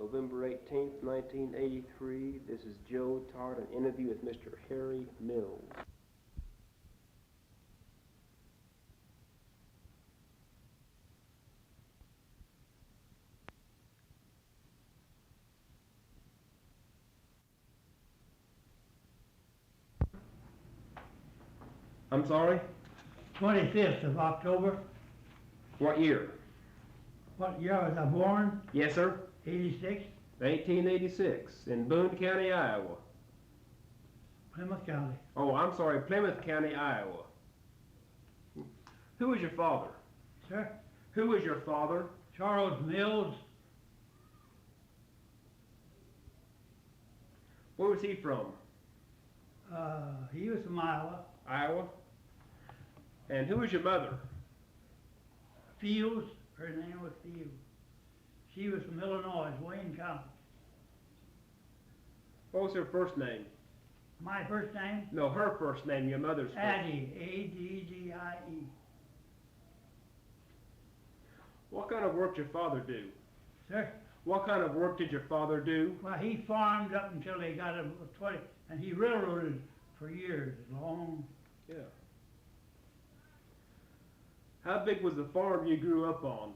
November 18th, 1983. This is Joe Todd, an interview with Mr. Harry Mills. I'm sorry? 25th of October. What year? What year was I born? Yes, sir. 86, 1886, in Boone County, Iowa. Plymouth County. Oh, I'm sorry, Plymouth County, Iowa. Who was your father? Sir? Who was your father? Charles Mills. Where was he from? He was from Iowa. Iowa. And who was your mother? Fields. Her name was Fields. She was from Illinois, Wayne County. What was her first name? My first name? No, her first name, your mother's first. Addie. A-D-D-I-E. What kind of work did your father do? Sir? What kind of work did your father do? Well, he farmed up until they got him 20, and he railroaded for years, long. Yeah. How big was the farm you grew up on?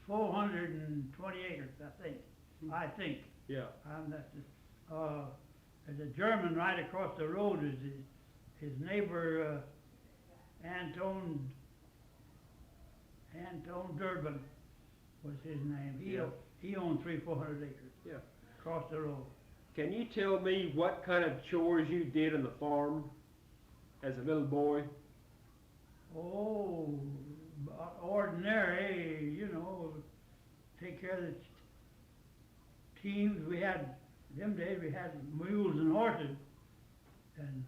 420 acres, I think. Yeah. There's a German right across the road. Is his neighbor Anton Durbin was his name. He owned 300-400 acres. Yeah. Across the road. Can you tell me what kind of chores you did on the farm as a little boy? Oh, ordinary, take care of the teams. We had, them days we had mules and horses, and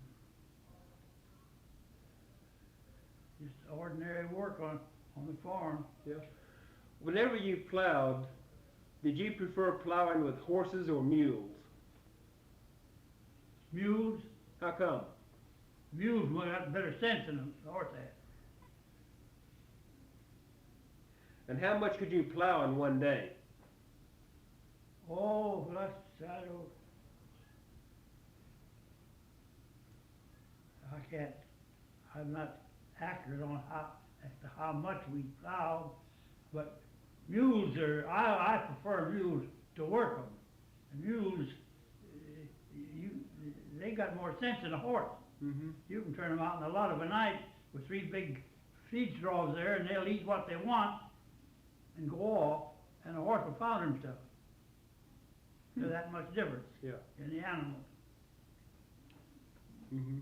just ordinary work on the farm. Yeah. Whenever you plowed, did you prefer plowing with horses or mules? Mules. How come? Mules got better sense in them, the horse had. And how much could you plow in one day? Oh, I'm not accurate on as to how much we plowed, but mules I prefer mules to work them. And mules, they got more sense than a horse. Mm-hmm. You can turn them out in a lot of a night with 3 big feed straws there, and they'll eat what they want and go off, and the horse will pound himself. There's that much difference in the animals. Mm-hmm.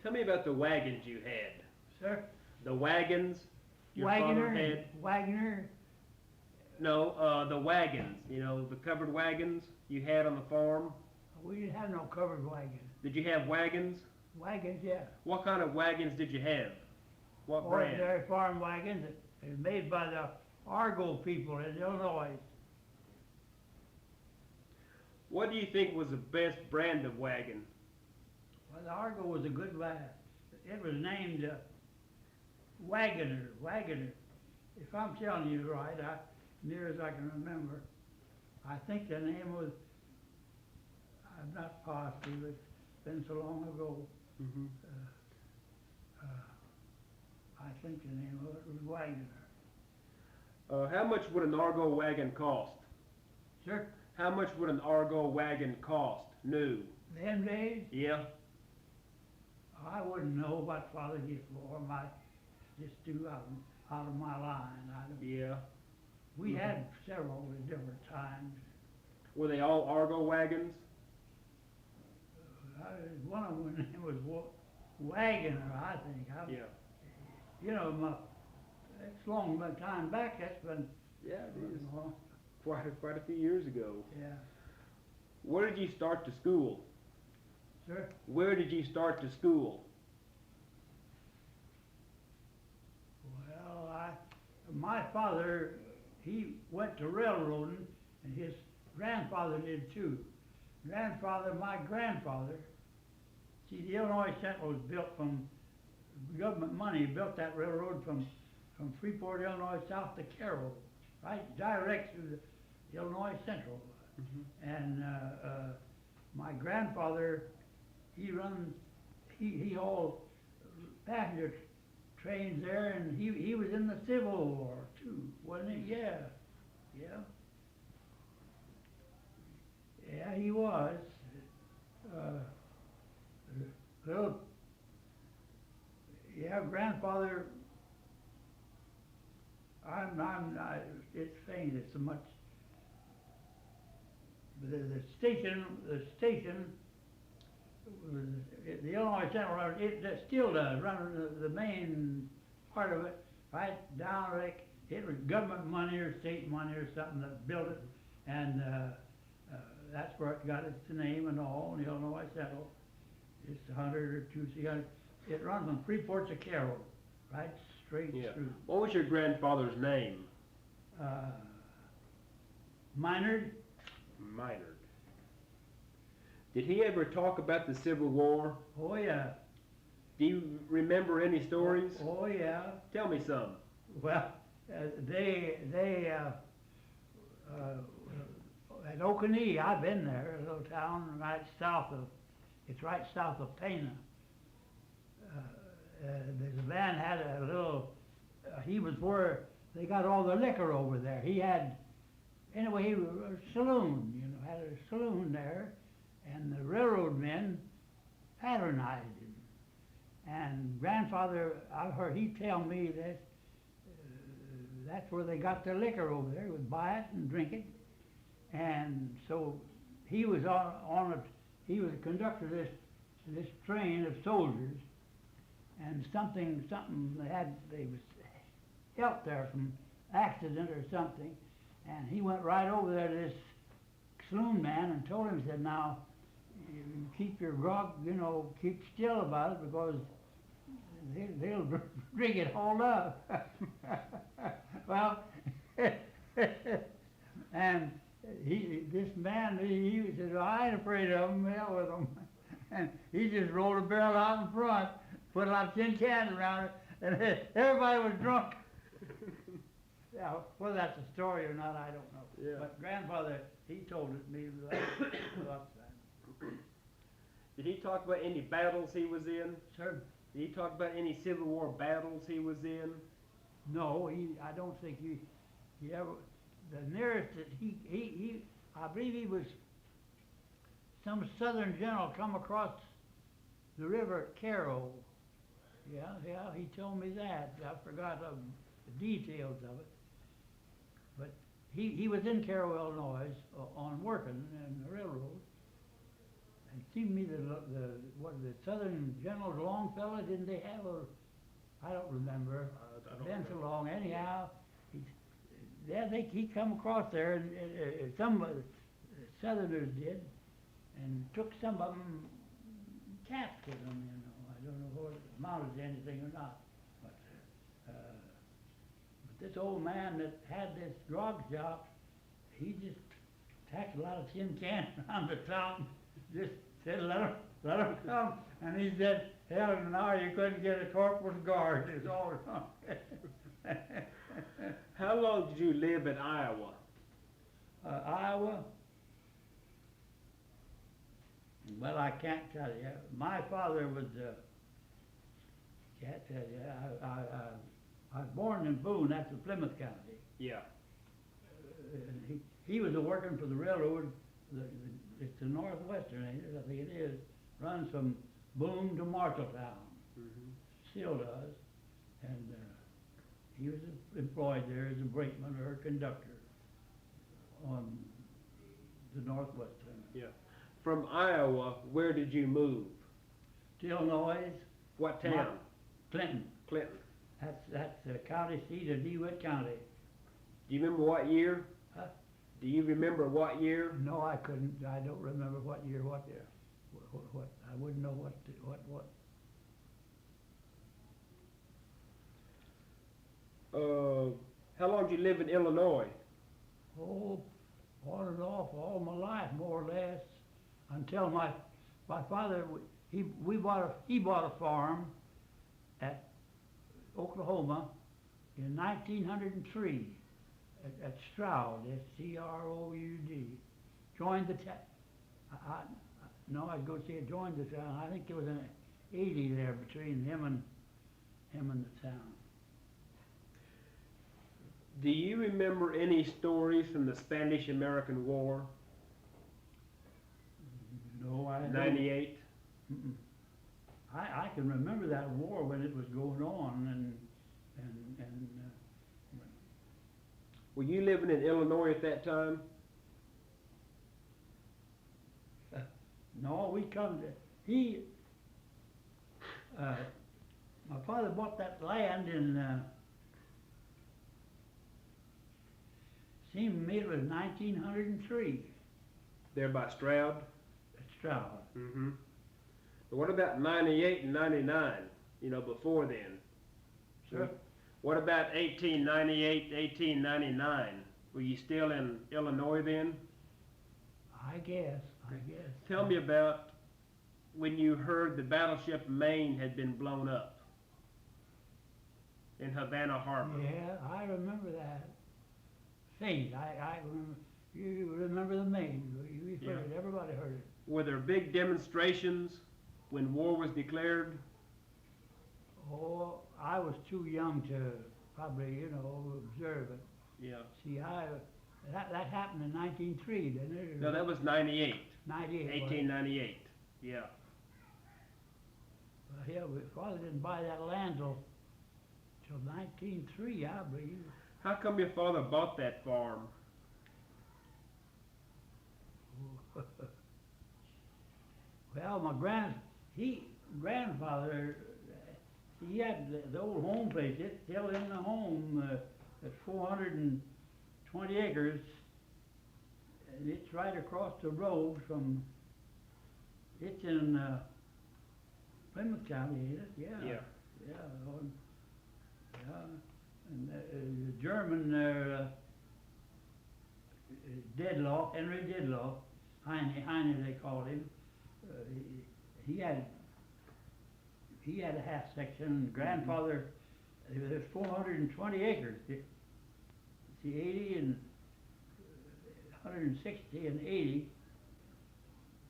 Tell me about the wagons you had. Sir? The wagons your father had. Wagoner. No, the wagons, the covered wagons you had on the farm. We didn't have no covered wagons. Did you have wagons? Wagons, yeah. What kind of wagons did you have? What brand? Ordinary farm wagons. It was made by the Argo people in Illinois. What do you think was the best brand of wagon? Well, the Argo was a good wagon. It was named Wagoner. If I'm telling you right, near as I can remember, I think the name was, I'm not positive, it's been so long ago. Mm-hmm. I think the name of it was Wagoner. How much would an Argo wagon cost? Sir? How much would an Argo wagon cost, new? Them days? Yeah. I wouldn't know what Father gets for them. I just do out of my line. Yeah. We had several at different times. Were they all Argo wagons? One of them name was Wagoner, I think. Yeah. It's long time back. That's been. Yeah, it is. Quite a few years ago. Yeah. Where did you start to school? Sir? Where did you start to school? Well, my father, he went to railroading, and his grandfather did too. My grandfather, see, the Illinois Central was built from government money, built that railroad from Freeport, Illinois, south to Carroll, right, direct through the Illinois Central. Mhm. And my grandfather, he hauled passenger trains there, and he was in the Civil War too, wasn't he? Yeah, yeah. Yeah, he was. Well, yeah, grandfather, it's saying it so much. The station was, the Illinois Central, it still does run the main part of it, right down like, it was government money or state money or something that built it, and that's where it got its name and all, the Illinois Central. It's 100 or 200. It runs from Freeport to Carroll, right straight through. What was your grandfather's name? Minard. Minard. Did he ever talk about the Civil War? Oh yeah. Do you remember any stories? Oh yeah. Tell me some. Well, they at Okanee, I've been there, a little town right south of, it's right south of Pana. The man had a little, he was where they got all the liquor over there. He had, anyway, he was a saloon, you know, had a saloon there, and the railroad men patronized him. And grandfather, I heard he tell me that that's where they got their liquor over there. They would buy it and drink it. And so he was on a, he was a conductor of this train of soldiers, and something they was help there from accident or something, and he went right over there to this saloon man and told him, said, now, you keep your grog, you know, keep still about it, because they'll drink it all up. Well, and this man, he said, well, I ain't afraid of them, hell with them. And he just rolled a barrel out in front, put a lot of tin cans around it, and everybody was drunk. Yeah, whether that's a story or not, I don't know. Yeah. But grandfather, he told it to me lots of times. Did he talk about any battles he was in? Sir? Did he talk about any Civil War battles he was in? No, I don't think he ever, the nearest that he I believe he was some southern general come across the river at Carroll. Yeah, he told me that. I forgot the details of it. But he was in Carroll, Illinois, on working in the railroad. And it seemed to me the southern general Longfellow, didn't they have I don't remember. Been so long. Anyhow, he come across there, and some Southerners did, and took some of them, captured them. You know, I don't know whether it amounted to anything or not. But this old man that had this grog shop, he just tacked a lot of tin cans around the town. Just said, let him come. And he said, hell, now you couldn't get a corporal's guard. It's all wrong. How long did you live in Iowa? Iowa? Well, I can't tell you. My father was, can't tell you. I was born in Boone, that's in Plymouth County. Yeah. He was working for the railroad, it's the Northwestern, ain't it? I think it is. Runs from Boone to Marshalltown. Mm-hmm. Still does. And he was employed there as a brakeman or a conductor on the Northwestern. Yeah. From Iowa, where did you move? To Illinois. What town? Clinton. Clinton. That's the county seat of DeWitt County. Do you remember what year? Huh? Do you remember what year? No, I couldn't. I don't remember what year, what year. What I wouldn't know what. How long did you live in Illinois? Oh, on and off all my life, more or less, until my father he bought a farm at Oklahoma in 1903, at Stroud, S-T-R-O-U-D. Joined the no, I'd go see it, joined the town. I think there was an 80 there between him and the town. Do you remember any stories from the Spanish-American War, No, I don't. 98? Mm-mm. I can remember that war when it was going on, and Were you living in Illinois at that time? no, we come to, my father bought that land in, seemed to me it was 1903 There by Stroud? at Stroud. Mm-hmm. But what about 98 and 99, you know, before then? Sure. What about 1898, 1899? Were you still in Illinois then? I guess. Tell me about when you heard the battleship Maine had been blown up in Havana Harbor. Yeah, I remember that. Faint, I remember, you remember the Maine, you heard it, everybody heard it. Were there big demonstrations when war was declared? Oh, I was too young to probably, observe it. Yeah. See, that happened in 1903, didn't it? No, that was 98. 98. 1898. Yeah. Well, yeah, my father didn't buy that land till 1903, I believe. How come your father bought that farm? Well, my grandfather, he had the old home place. It's still in the home. It's 420 acres, and it's right across the road from. It's in Plymouth County, ain't it? Yeah. Yeah. Yeah. And the German Dedlock, Henry Dedlock, Heine they called him. He had a half section. Grandfather, there's 420 acres. See, 80 and 160 and 80.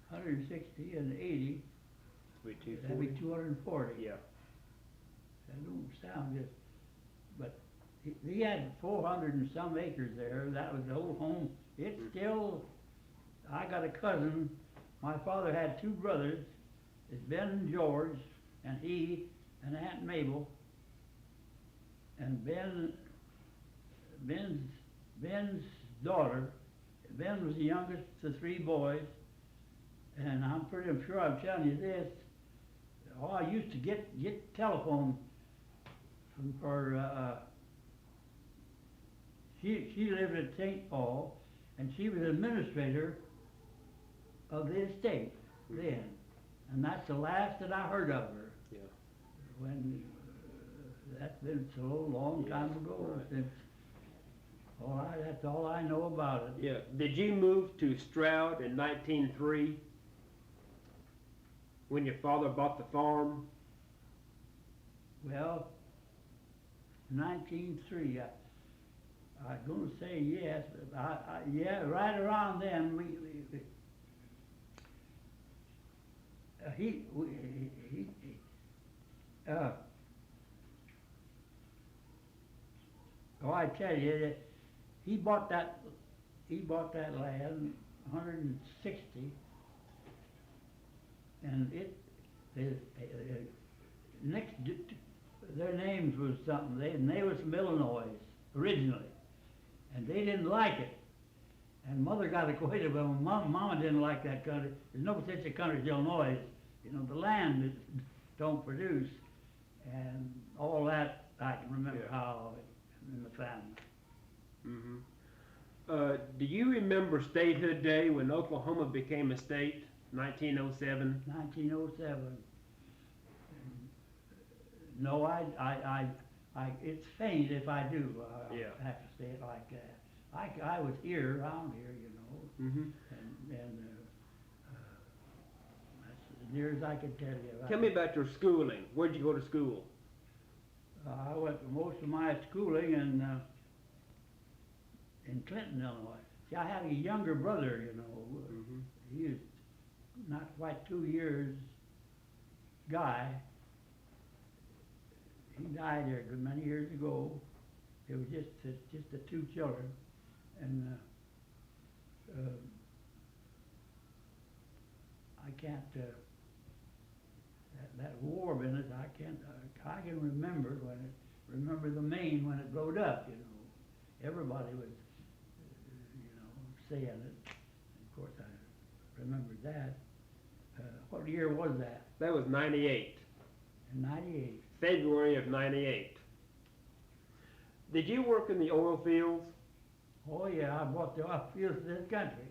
160 and 80. That'd be 240. Yeah. That don't sound good, but he had 400 and some acres there. That was the old home. It's still. I got a cousin. My father had two brothers. It's Ben and George, and he and Aunt Mabel. And Ben's daughter. Ben was the youngest of the three boys, and I'm pretty sure I'm telling you this. Oh, I used to get telephone she lived at St. Paul, and she was administrator of the estate then, and that's the last that I heard of her. Yeah. When that's been so long time ago. Right. Since that's all I know about it. Yeah. Did you move to Stroud in 1903 when your father bought the farm? Well, 1903. I'm going to say yes. Yeah, right around then I tell you that he bought that land, 160, and their names was something. They was from Illinois originally, and they didn't like it. And Mother got acquainted with them. Mama didn't like that country. There's no such a country as Illinois. The land don't produce, and all that I can remember how in the family. Mm-hmm. Do you remember Statehood Day when Oklahoma became a state, 1907? 1907. No, it's faint if I do. I have to say it like that. I was around here, Mm-hmm. and that's as near as I can tell you. Tell me about your schooling. Where'd you go to school? I went to most of my schooling in in Clinton, Illinois. See, I had a younger brother, you know. Mm-hmm. He was not quite 2 years guy. He died there many years ago. It was just the two children, and I can't. That war business, I can't. I can remember remember the Maine when it blowed up. You know, everybody was, you know, saying it. And of course, I remembered that. What year was that? That was 98. In '98. February of 98. Did you work in the oil fields? Oh yeah, I bought the oil fields in this country.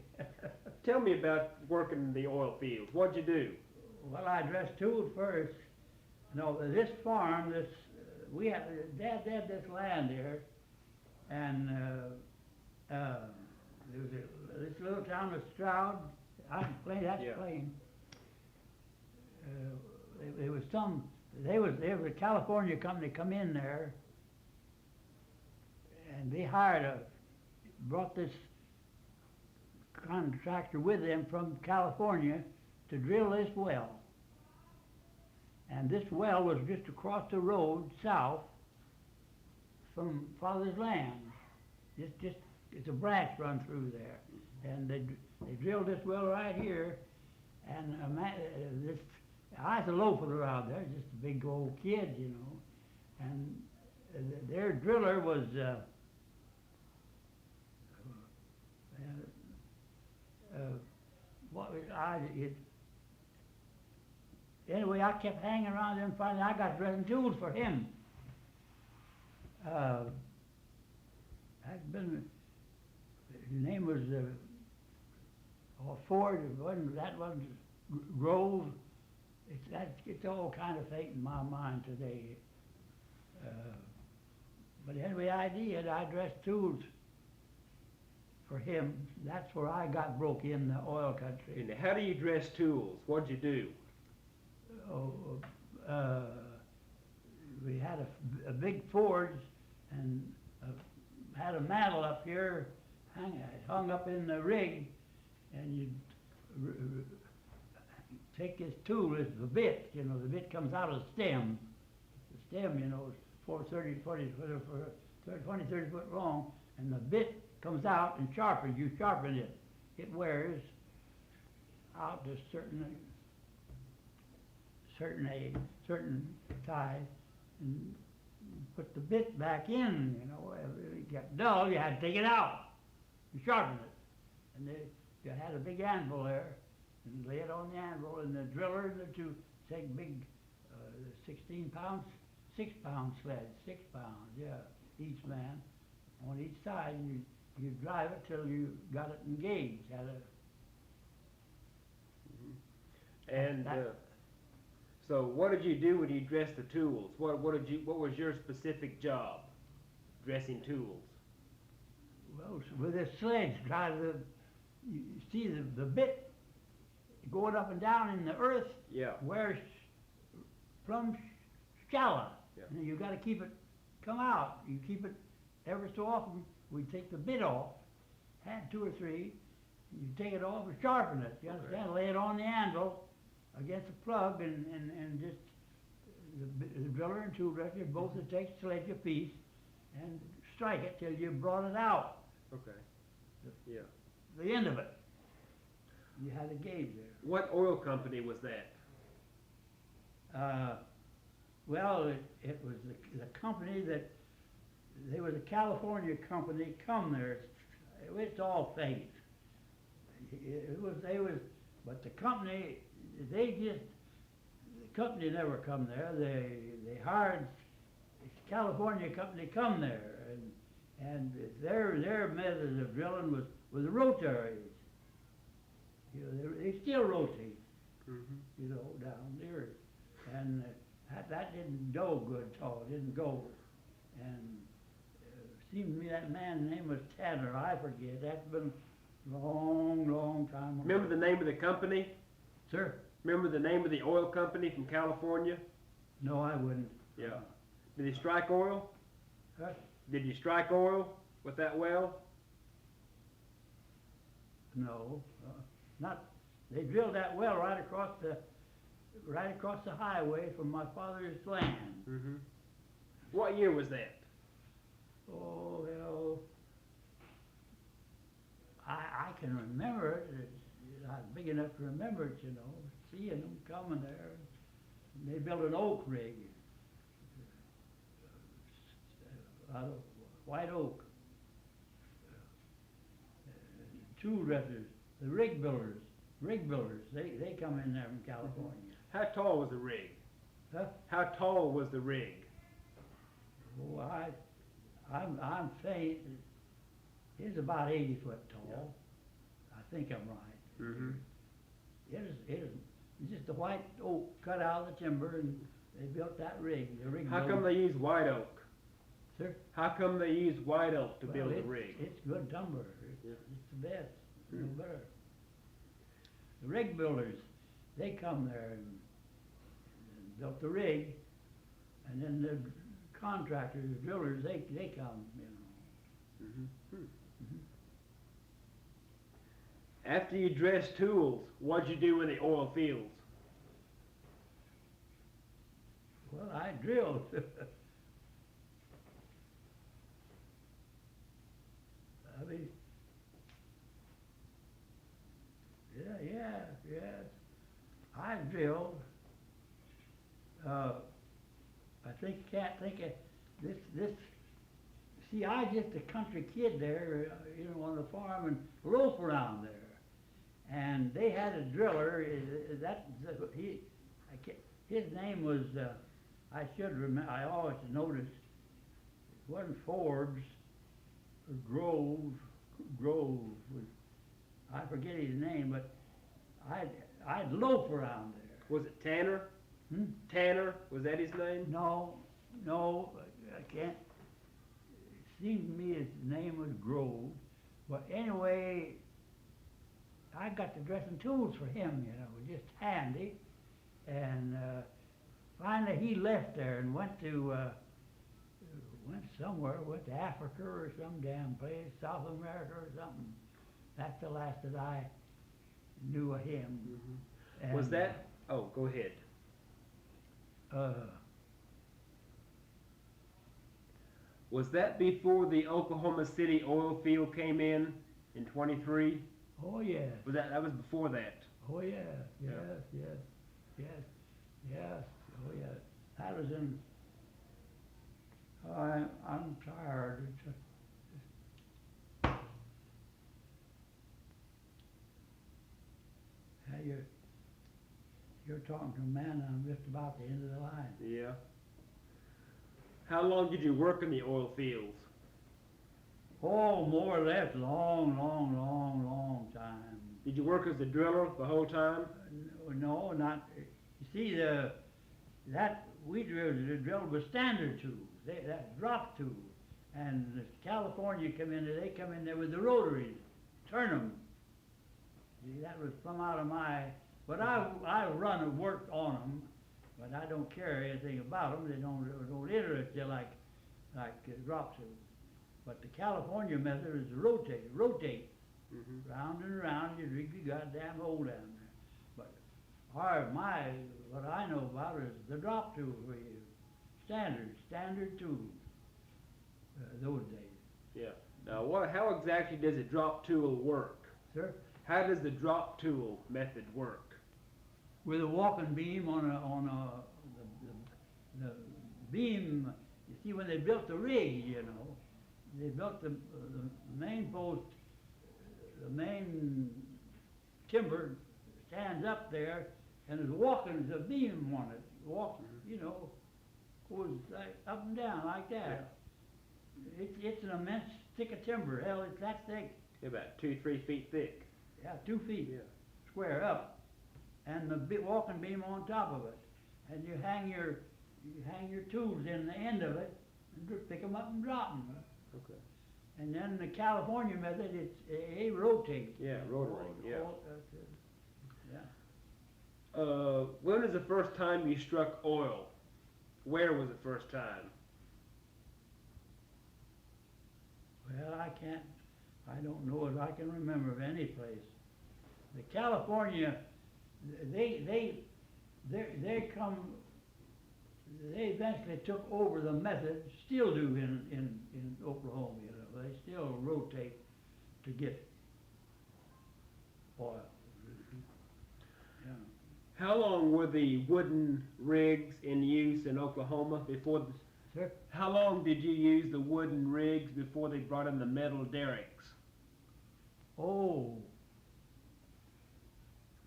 Tell me about working in the oil fields. What'd you do? Well, I dressed tools first. No, this farm, we had, Dad had this land here, and there was this little town of Stroud. That's Yeah. plain. There was there was a California company come in there, and they brought this contractor with them from California to drill this well. And this well was just across the road south from Father's land. It's a branch run through there. And they drilled this well right here, and I was a loafer around there, just a big old kid, you know. And their driller was anyway, I kept hanging around there, and finally I got dressing tools for him. His name was Ford. That wasn't Grove. It's all kind of fake in my mind today. But anyway, I dressed tools for him. That's where I got broke in the oil country. And how do you dress tools? What'd you do? We had a big forge and had a mantle up here, hung up in the rig, and you'd take this tool, it's the bit, you know, the bit comes out of the stem. The stem, you know, is 30 foot long, and the bit comes out and sharpens. You sharpen it. It wears out to certain size, and put the bit back in, you know. If it got dull, you had to take it out and sharpen it. And you had a big anvil there, and lay it on the anvil, and the driller and the two take big 16-pound, 6-pound sleds, 6 pounds, yeah, each man on each side, and you drive it till you got it engaged. And so, what did you do when you dressed the tools? What was your specific job, dressing tools? Well, with this sledge, you see the bit going up and down in the earth. Yeah. Where plumb shallow. Yeah. And you got to keep it come out. You keep it every so often. We take the bit off. Had 2 or 3. You take it off and sharpen it. You understand? Lay it on the anvil against the plug, and just the driller and tool dresser both would take sledge a piece and strike it till you brought it out. Okay. Yeah. The end of it. You had a gauge there. What oil company was that? Well, it was the company that, there was a California company come there. It's all fake. But the company, the company never come there. They hired this California company come there, and their method of drilling was rotaries. You know, they still rotate, you know, down there, and that didn't go good at all. It didn't go, and seemed to me that man's name was Tanner. I forget. That's been a long time ago. Remember the name of the company? Sir? Remember the name of the oil company from California? No, I wouldn't. Yeah. Did he strike oil? Huh? Did you strike oil with that well? No, not, they drilled that well right across the highway from my father's land. Mm-hmm. What year was that? Oh, hell, I can remember it. It's not big enough to remember it, you know, seeing them coming there. They built an oak rig out of white oak. Tool dressers, the rig builders, they come in there from California. How tall was the rig? Huh? How tall was the rig? Oh, I'm saying it's about 80 foot tall. Yeah. I think I'm right. Mm-hmm. It is just the white oak cut out of the timber, and they built that rig. The rig. How come they use white oak? Sir? How come they use white oak to build the it's, rig? It's good timber. Yeah. It's the best. No better. The rig builders, they come there and built the rig, and then the contractors, the drillers, they come, you know. Mm-hmm. Mm-hmm. After you dressed tools, what'd you do in the oil fields? Well, I drilled. I mean, yes. I drilled. Can't think of this. See, I just a country kid there, you know, on the farm and loaf around there. And they had a driller. His name was. I should remember. I always noticed. It wasn't Forbes or Grove. I forget his name, but I'd loaf around there. Was it Tanner? Hmm? Tanner, was that his name? No, I can't. It seemed to me his name was Grove. But anyway, I got the dressing tools for him, you know, just handy. And finally he left there and went somewhere, went to Africa or some damn place, South America or something. That's the last that I knew of him. Mm-hmm. And, Was that? Oh, go ahead. Was that before the Oklahoma City oil field came in 23? Oh yes. Was that was before that? Oh yes. Yeah. Oh yes. That was in. I'm tired. You're talking to a man, and I'm just about the end of the line. Yeah. How long did you work in the oil fields? Oh, more or less, long time. Did you work as a driller the whole time? No, not. You see, we drilled with standard tools. That drop tools, and the California they come in there with the rotaries, turn them. See, that was from out of my. But I run and worked on them, but I don't care anything about them. They don't interest you like drop tools. But the California method is to rotate, Mm-hmm. round and round. You dig the goddamn hole down there. But what I know about is the drop tool for you, standard tools. Those days. Yeah. Now, how exactly does a drop tool work? Sir? How does the drop tool method work? With a walking beam the beam. You see, when they built the rig, you know, they built the main post, the main timber stands up there, and there's a beam on it. You know, goes like up and down like that. Yeah. It's an immense stick of timber. Hell, it's that thick. About 2-3 feet thick. Yeah, 2 feet. Yeah. Square up. And the walking beam on top of it. And you hang your tools in the end of it and pick them up and drop them. Okay. And then the California method, it's a rotate. Yeah, rotary. Yeah. Yeah. When was the first time you struck oil? Where was the first time? Well, I don't know as I can remember of any place. The California, they eventually took over the method, still do in Oklahoma, you know. They still rotate to get oil. Yeah. How long were the wooden rigs in use in Oklahoma before? Sir? How long did you use the wooden rigs before they brought in the metal derricks? Oh,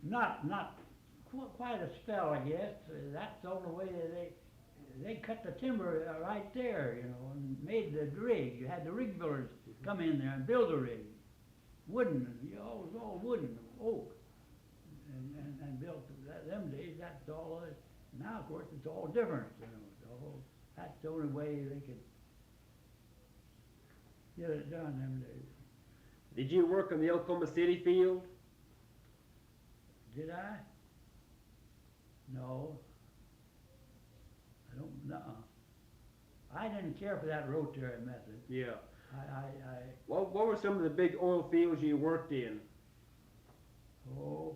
not quite a spell, I guess. That's the only way that they cut the timber right there, you know, and made the rig. You had the rig builders come in there and build a rig, wooden, you know, it was all wooden, oak, and built. Them days, that's all. Now, of course, it's all different, you know. That's the only way they could get it done them days. Did you work in the Oklahoma City field? Did I? No. I don't know. I didn't care for that rotary method. Yeah. I What were some of the big oil fields you worked in? oh.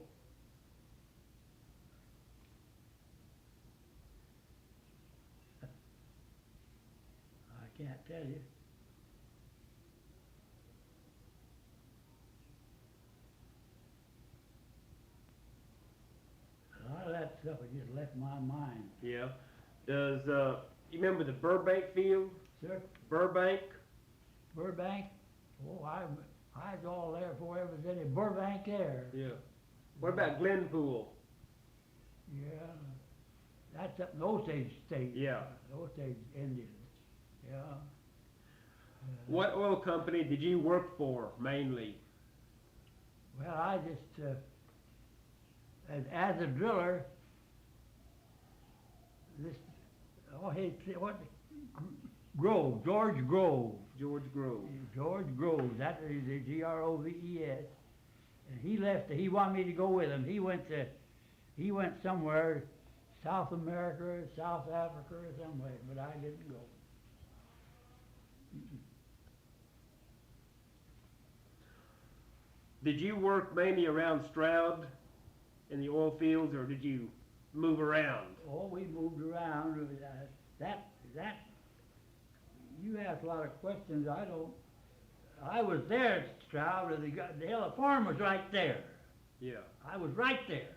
I can't tell you. A lot of that stuff has just left my mind. Yeah. Does you remember the Burbank field? Sir? Burbank? Burbank? Oh, I was all there before there was any Burbank there. Yeah. What about Glenpool? Yeah. That's up in Osage State. Yeah. Osage Indians. Yeah. What oil company did you work for mainly? Well, I just, as a driller, this, what, Grove, George Grove. George Grove. George Grove, that is the Groves. And he wanted me to go with him. He went somewhere, South America, or South Africa or somewhere, but I didn't go. Did you work mainly around Stroud in the oil fields, or did you move around? Oh, we moved around. You asked a lot of questions. I was there at Stroud, and the farm was right there. Yeah. I was right there.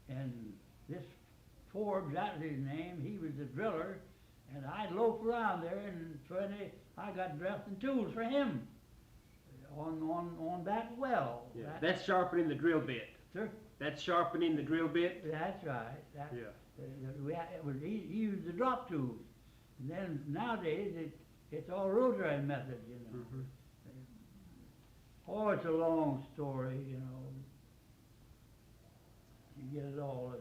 And this Forbes, that was his name, he was the driller, and I'd loaf around there, and I got dressed in tools for him on that well. Yeah. That's sharpening the drill bit. Sir? That's sharpening the drill bit? That's right. Yeah. He used the drop tools. And then nowadays, it's all rotary method, you know. Mm-hmm. Oh, it's a long story, you know. You get it all.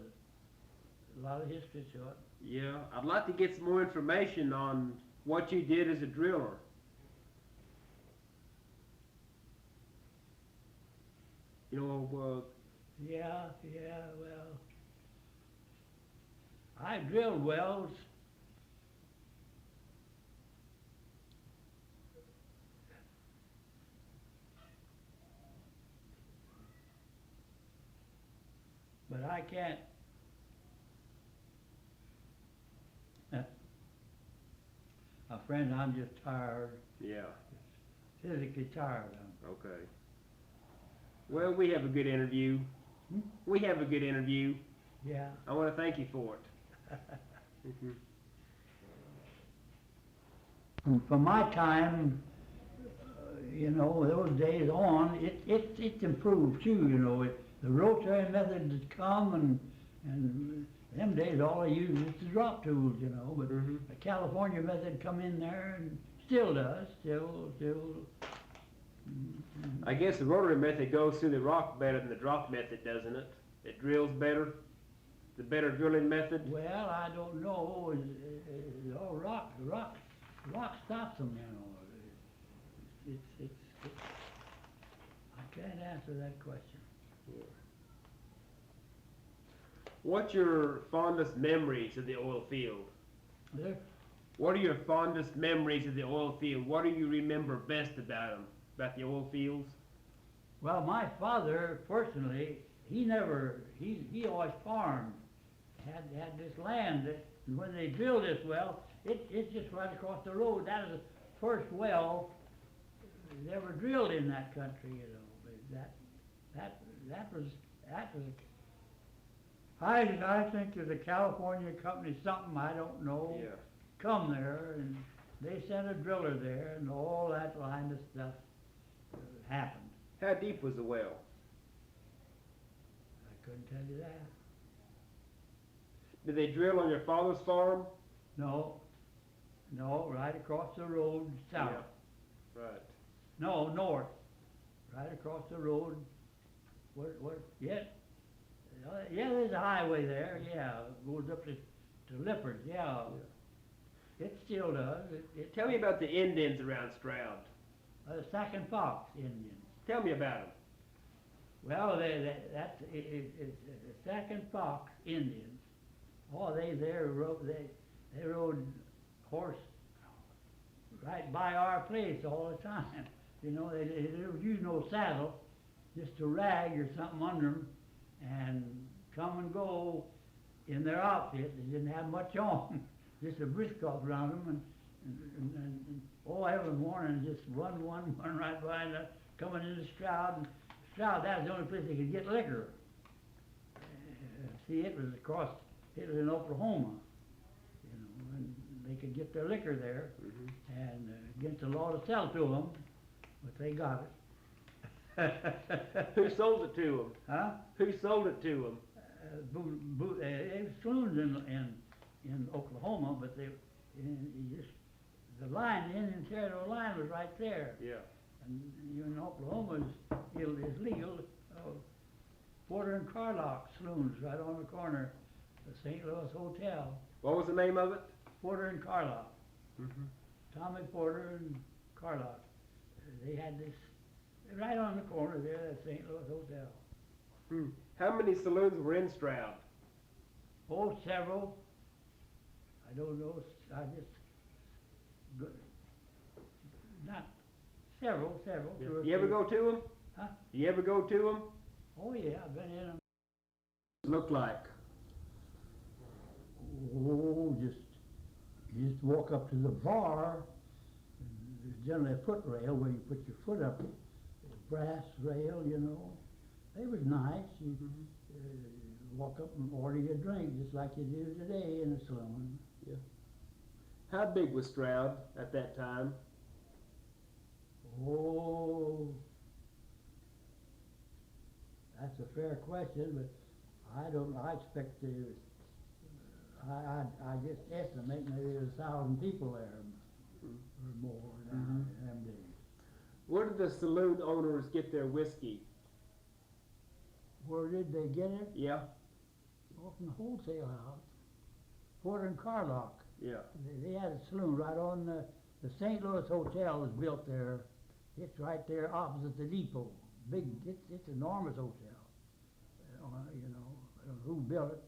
A lot of history to it. Yeah. I'd like to get some more information on what you did as a driller. You know, Yeah, well, I drilled wells. But I can't. Friend, I'm just tired. Yeah. Physically tired. Okay. Well, we have a good interview. Hmm? We have a good interview. Yeah. I want to thank you for it. From my time, you know, those days on, it's improved too, you know. The rotary method has come, and them days all I use is the drop tools, you know. But the California method come in there and still does, still. I guess the rotary method goes through the rock better than the drop method, doesn't it? It drills better? The better drilling method? Well, I don't know. It's all rock stops them, you know. It's I can't answer that question. Yeah. What's your fondest memories of the oil field? There, What are your fondest memories of the oil field? What do you remember best about them? about the oil fields? Well, my father personally, he always farmed, had this land that, and when they drilled this well, it's just right across the road. That is the first well that ever drilled in that country, you know. But that was, I think there's a California company, something, I don't know, Yeah. come there, and they sent a driller there, and all that line of stuff happened. How deep was the well? I couldn't tell you that. Did they drill on your father's farm? No, right across the road south. Yeah. Right. No, north. Right across the road. Yeah, there's a highway there, yeah, goes up to Lippard, yeah. It still does. Tell me about the Indians around Stroud. The Sac Fox Indians. Tell me about them. Well, that's the Sac Fox Indians. Oh, they rode horse right by our place all the time. You know, there was usually no saddle, just a rag or something under them, and come and go in their outfit. They didn't have much on, just a briscoff around them, and oh, every morning just run right by the, coming into Stroud. And Stroud, that was the only place they could get liquor. See, it was in Oklahoma, you know, and they could get their liquor there, and against the law to sell to them, but they got it. Who sold it to them? Huh? Who sold it to them? It was saloons in Oklahoma, but the Indian territory line was right there. Yeah. And you in Oklahoma is legal. Porter and Carlock saloons right on the corner of the St. Louis Hotel. What was the name of it? Porter and Carlock. Mm-hmm. Tommy Porter and Carlock. They had this right on the corner there at St. Louis Hotel. Hmm. How many saloons were in Stroud? Oh, several. I don't know. Not several. Yeah. Two or You ever three. go to them? Huh? You ever go to them? Oh yeah, I've been in them. Look like? Oh, you just walk up to the bar. There's generally a footrail where you put your foot up. A brass rail, you know. They was nice. You walk up and order your drink just like you do today in a saloon. Yeah. How big was Stroud at that time? Oh, that's a fair question, but I don't know. I expect I just estimate maybe there's 1,000 people there or more in them days. Where did the saloon owners get their whiskey? Where did they get it? Yeah. Well, from the wholesale house. Porter and Carlock. Yeah. They had a saloon right on the St. Louis Hotel was built there. It's right there opposite the depot. Big, it's an enormous hotel. You know, I don't know who built it.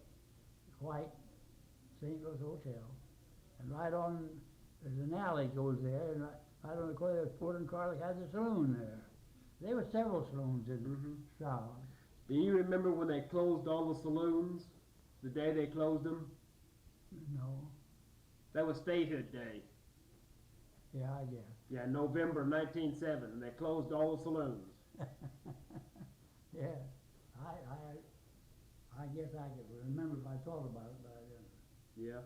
White St. Louis Hotel. And right on, there's an alley goes there, and right on the corner there's Porter and Carlock has a saloon there. There were several saloons in Stroud. Do you remember when they closed all the saloons? The day they closed them? No. That was Statehood Day. Yeah, I guess. Yeah, November 1907, and they closed all the saloons. Yeah, I guess I could remember if I thought about it, but I didn't. Yeah.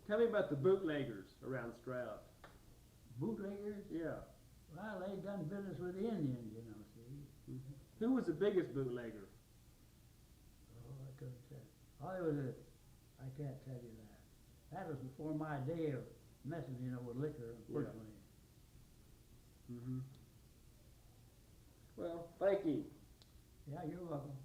Tell me about the bootleggers around Stroud. Bootleggers? Yeah. Well, they done business with the Indians, you know, see. Who was the biggest bootlegger? Oh, I couldn't say. Oh, it was I can't tell you that. That was before my day of messing, you know, with liquor, unfortunately. Well, thank you. Yeah, you're welcome.